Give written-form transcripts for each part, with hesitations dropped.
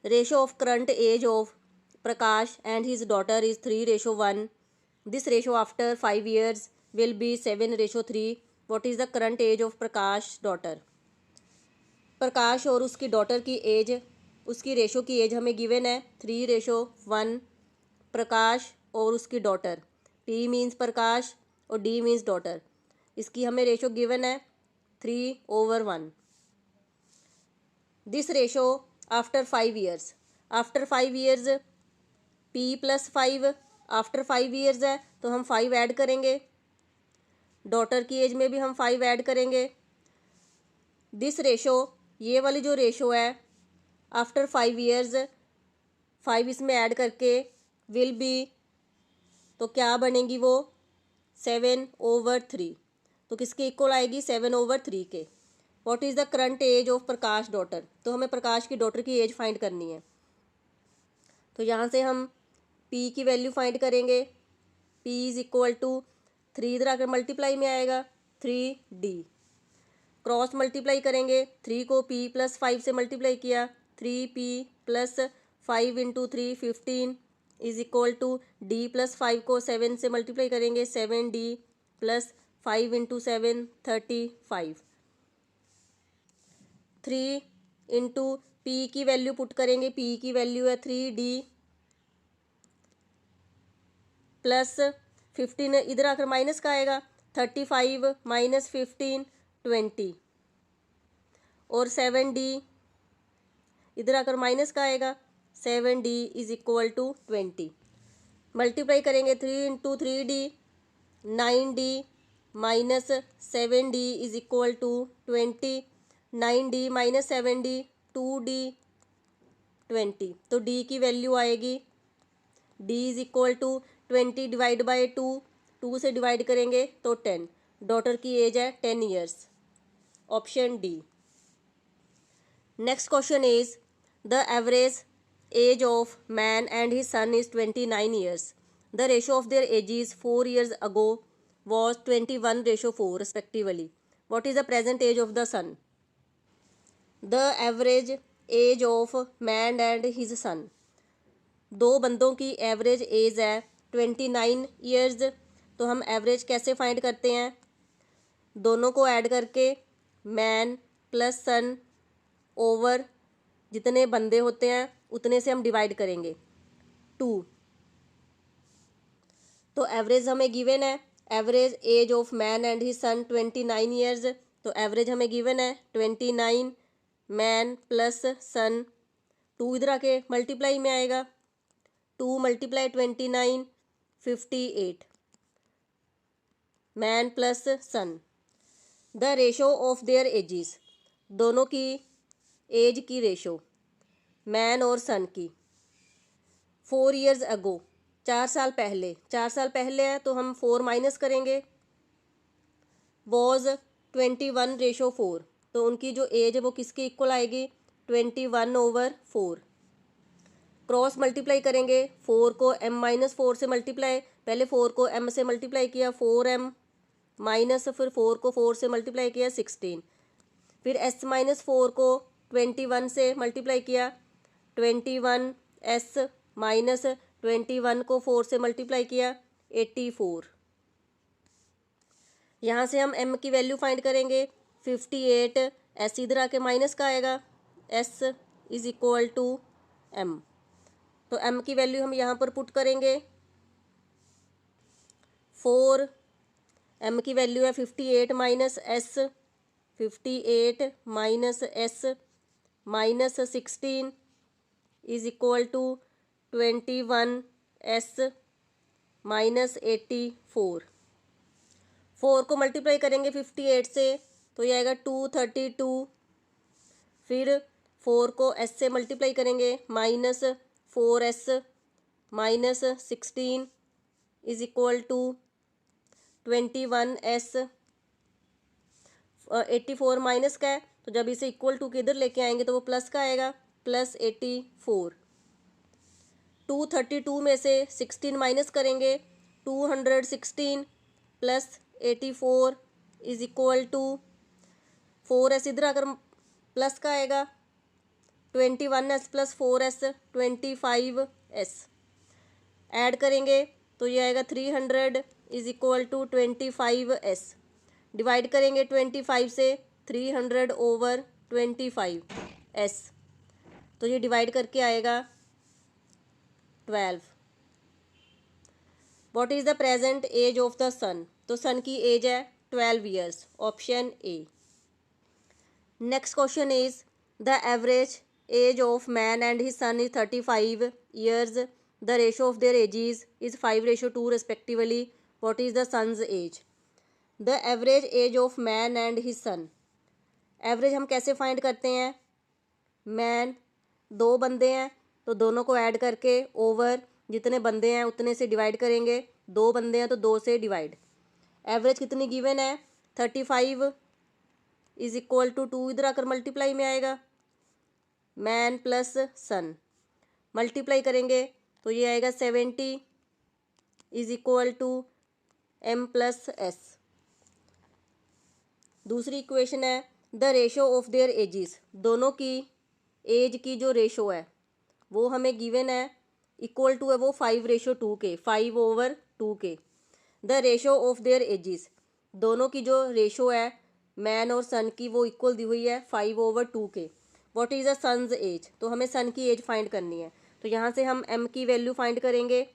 Ratio of current age of Prakash and his daughter is 3:1. This ratio after 5 years will be 7:3. What is the current age of Prakash daughter? प्रकाश और उसकी daughter की as, उसकी ratio की age हमें given है 3:1. प्रकाश और उसकी daughter, P means प्रकाश और D मीन्स डॉटर, इसकी हमें रेशो गिवन है 3/1. This ratio after 5 years. After 5 years P + 5. After 5 years है तो हम 5 ऐड करेंगे, डॉटर की एज में भी हम 5 ऐड करेंगे. दिस रेशो, ये वाली जो रेशो है आफ्टर 5 ईयर्स, 5 इसमें ऐड करके विल बी, तो क्या बनेगी वो 7/3. तो किसके इक्वल आएगी 7/3 के. What is the current age of Prakash daughter? तो हमें प्रकाश की डॉटर की एज फाइंड करनी है. तो यहाँ से हम P की वैल्यू फाइंड करेंगे. P = 3 इधर आकर मल्टीप्लाई में आएगा 3D. क्रॉस मल्टीप्लाई करेंगे, 3 को P + 5 से मल्टीप्लाई किया, 3P + 5 × 3 15 = D + 5 को 7 से मल्टीप्लाई करेंगे, 7D + 5 × 7 35. 3 × P की वैल्यू पुट करेंगे, P की वैल्यू है 3D + 15, इधर आकर माइनस का आएगा 35 - 15 20, और 7D इधर आकर माइनस का आएगा 7D = 20. मल्टीप्लाई करेंगे 3 × 3D 9D - 7D = 20. 9D - 7D 2D 20. तो D की वैल्यू आएगी, D = 20 / 2. 2 से डिवाइड करेंगे तो 10. डॉटर की एज है 10 years. Option D. Next question is the average age of man and his son is 29 years. The ratio of their edges 4 years ago was 21:4 respectively. What is the present age of the son? The average age of man and his son. दो बंदों की average age है 29 years. तो हम average कैसे find करते हैं? दोनों को ऐड करके मैन + सन ओवर जितने बंदे होते हैं उतने से हम डिवाइड करेंगे 2. तो एवरेज हमें गिवन है, average age of man and his sun 29 years. तो एवरेज हमें गिवन है 29, मैन + सन. 2 इधर आके मल्टीप्लाई में आएगा, 2 × 29 58, man + son. The ratio of their ages, दोनों की एज की रेशो मैन और सन की 4 years ago 4 साल पहले, 4 साल पहले है तो हम 4 माइनस करेंगे, वॉज 21:4. तो उनकी जो एज है वो किसके इक्वल आएगी 21/4. क्रॉस मल्टीप्लाई करेंगे, 4 को m-4 से मल्टीप्लाई, पहले 4 को m से मल्टीप्लाई किया 4m माइनस, फिर 4 को 4 से मल्टीप्लाई किया 16, फिर s-4 को 21 से मल्टीप्लाई किया 21s माइनस 21 को 4 से मल्टीप्लाई किया 84. यहाँ से हम m की वैल्यू फाइंड करेंगे 58, s इधर आके माइनस का आएगा, s = m. तो m की वैल्यू हम यहाँ पर पुट करेंगे 4, m की वैल्यू है 58 - s, 58 - s minus 16 = 21s minus 84. 4 को मल्टीप्लाई करेंगे 58 से तो ये आएगा 232, फिर 4 को s से मल्टीप्लाई करेंगे -4s माइनस 16 = 21s. 84 माइनस का है तो जब इसे इक्वल टू के इधर लेके आएंगे तो वो प्लस का आएगा, +84. 232 में से 16 माइनस करेंगे, 216 + 84 = 4s इधर आकर प्लस का आएगा 21s plus 4s 25s। Add करेंगे तो ये आएगा 300 is equal to 25s। Divide करेंगे 25 से 300 ओवर 25s, तो ये डिवाइड करके आएगा 12। What is the present age of the son? तो सन की एज है 12 years, option A. Next question is the average age of man and his son is 35 years. The ratio of their ages is 5:2 respectively. What is the son's age? The average age of man and his son. Average हम कैसे find करते हैं? Man, दो बंदे हैं तो दोनों को ऐड करके ओवर जितने बंदे हैं उतने से डिवाइड करेंगे। दो बंदे हैं तो 2 से डिवाइड। एवरेज कितनी गिवन है? 35 इज इक्वल टू 2, इधर आकर मल्टीप्लाई में आएगा, मैन प्लस सन। मल्टीप्लाई करेंगे तो ये आएगा 70 is equal to m plus s। दूसरी इक्वेशन है the ratio of their ages. दोनों की एज की जो रेशो है वो हमें गिवन है, इक्वल टू है वो 5:2 के, 5/2 के। The ratio of their ages, दोनों की जो रेशो है मैन और सन की वो इक्वल दी हुई है 5/2 के। What is the son's age? तो हमें सन की एज फाइंड करनी है, तो यहाँ से हम m की वैल्यू फाइंड करेंगे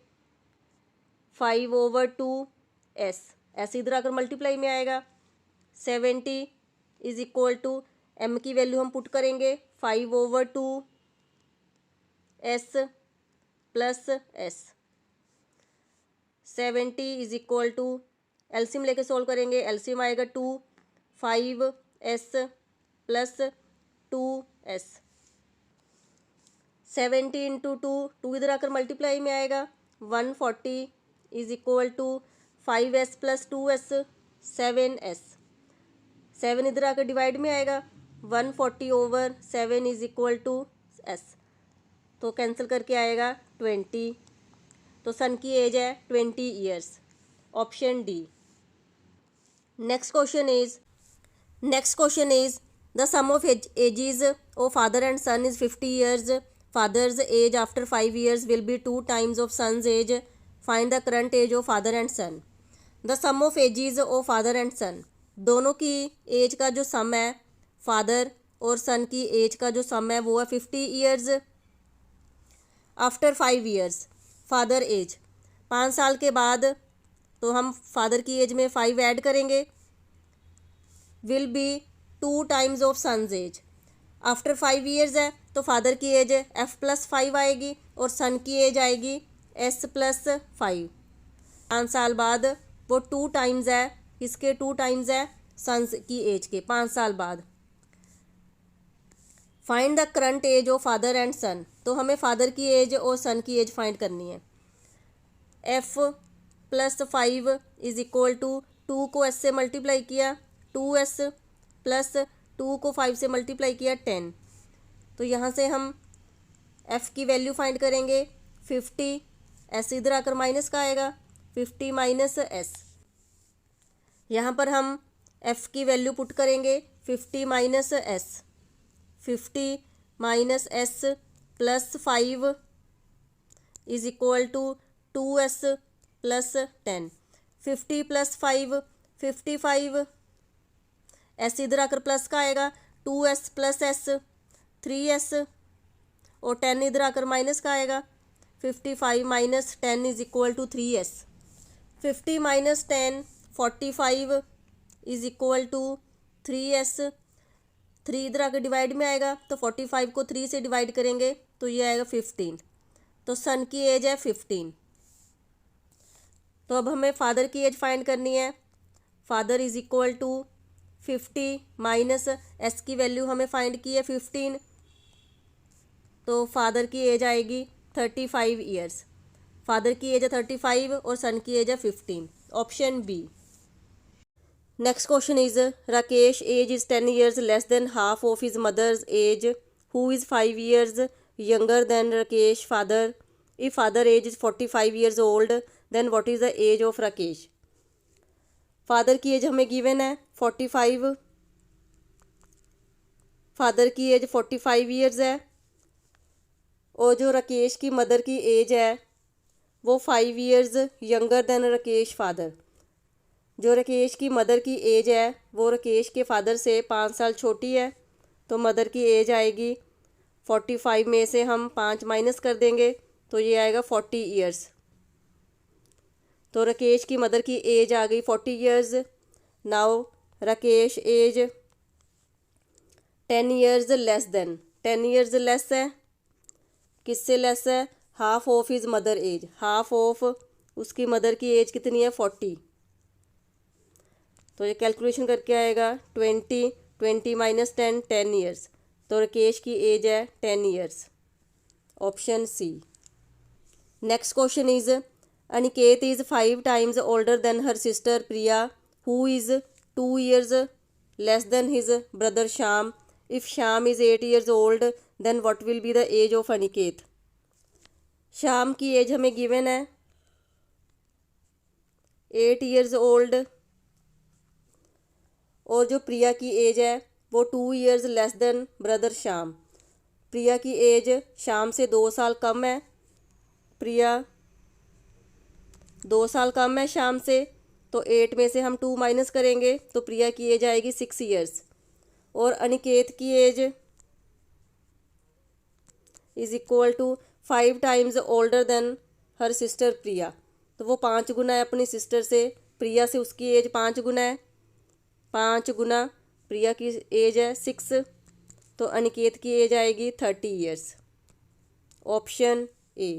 5/2s। ऐसे इधर आकर मल्टीप्लाई में आएगा 70 इज इक्वल टू m की वैल्यू हम पुट करेंगे 5/2s plus s। 70 is equal to LCM लेके सोल्व करेंगे, एलसीएम आएगा 2, 5s प्लस 2s। 70 इंटू 2 इधर आकर मल्टीप्लाई में आएगा 140 is equal to 5s plus 2s 7s। 7 इधर आकर डिवाइड में आएगा 140 over 7 is equal to s, तो कैंसिल करके आएगा 20। तो सन की एज है 20 years, option D. Next question is the sum of ages of father and son is 50 years. Father's age after 5 years will be 2 times of son's age. Find the current age of father and son. The sum of ages of father and son, दोनों की as का जो सम है, father और सन की as का जो सम है वो है 50 years. After 5 years father age, 5 साल के बाद तो हम फादर की एज में 5 ऐड करेंगे, will be 2 times of son's age. After 5 years है तो फादर की एज f प्लस 5 आएगी और सन की एज आएगी s प्लस 5। 5 साल बाद वो 2 times है, इसके 2 times है सन्स की एज के 5 साल बाद। Find the current age of father and son, तो हमें फादर की एज और सन की एज फाइंड करनी है। f plus 5 is equal to 2 को s से मल्टीप्लाई किया 2s प्लस 2 को 5 से मल्टीप्लाई किया 10। तो यहाँ से हम f की वैल्यू फाइंड करेंगे 50, s इधर आकर माइनस का आएगा 50 माइनस s। यहाँ पर हम f की वैल्यू पुट करेंगे 50 minus s, 50 minus s plus 5 is equal to 2s plus 10। 50 plus 5 55, s इधर आकर प्लस का आएगा 2s प्लस s 3s और 10 इधर आकर माइनस का आएगा 55 minus 10 is equal to 3s। 50 minus 10 45 is equal to 3s। 3 इधर आकर डिवाइड में आएगा तो 45 को 3 से डिवाइड करेंगे तो ये आएगा 15। तो सन की एज है 15। तो अब हमें फादर की एज फाइंड करनी है। Father is equal to 50 minus S की वैल्यू हमें फाइंड की है 15, तो फादर की एज आएगी 35 ईयर्स। फादर की एज है 35 और सन की एज है 15, option B. Next question is Rakesh age is 10 years less than half of his mother's age, who is 5 years younger than Rakesh father. If father age is 45 years old then what is the age of Rakesh. Father की age हमें given है 45, father की as 45 years है और जो राकेश की mother की age है वो 5 years younger than Rakesh father. जो राकेश की मदर की एज है वो राकेश के फादर से 5 साल छोटी है, तो मदर की एज आएगी 45 में से हम 5 माइनस कर देंगे तो ये आएगा 40 ईयर्स। तो राकेश की मदर की एज आ गई 40 years. Now Rakesh age 10 years less than, 10 years less है, किससे लेस है? Half of his mother age, half of उसकी मदर की एज कितनी है? 40। तो ये कैलकुलेशन करके आएगा 20 माइनस 10, 10 ईयर्स। तो राकेश की एज है 10 years, option C. Next question is Aniket is 5 times older than her sister Priya who is 2 years less than his brother Shyam. If Shyam is 8 years old then what will be the age of Aniket. Shyam की age हमें given है 8 years old, और जो प्रिया की age है वो 2 years less than brother Shyam. Priya की age Shyam से 2 साल कम है, प्रिया 2 साल कम है श्याम से, तो 8 में से हम 2 माइनस करेंगे तो प्रिया की एज आएगी 6 ईयर्स। और अनिकेत की age is equal to 5 times older than her sister Priya, तो वो 5 गुना है अपनी सिस्टर से, प्रिया से उसकी एज 5 गुना है, 5 गुना प्रिया की एज है 6, तो अनिकेत की एज आएगी 30 ईयर्स, ऑप्शन ए।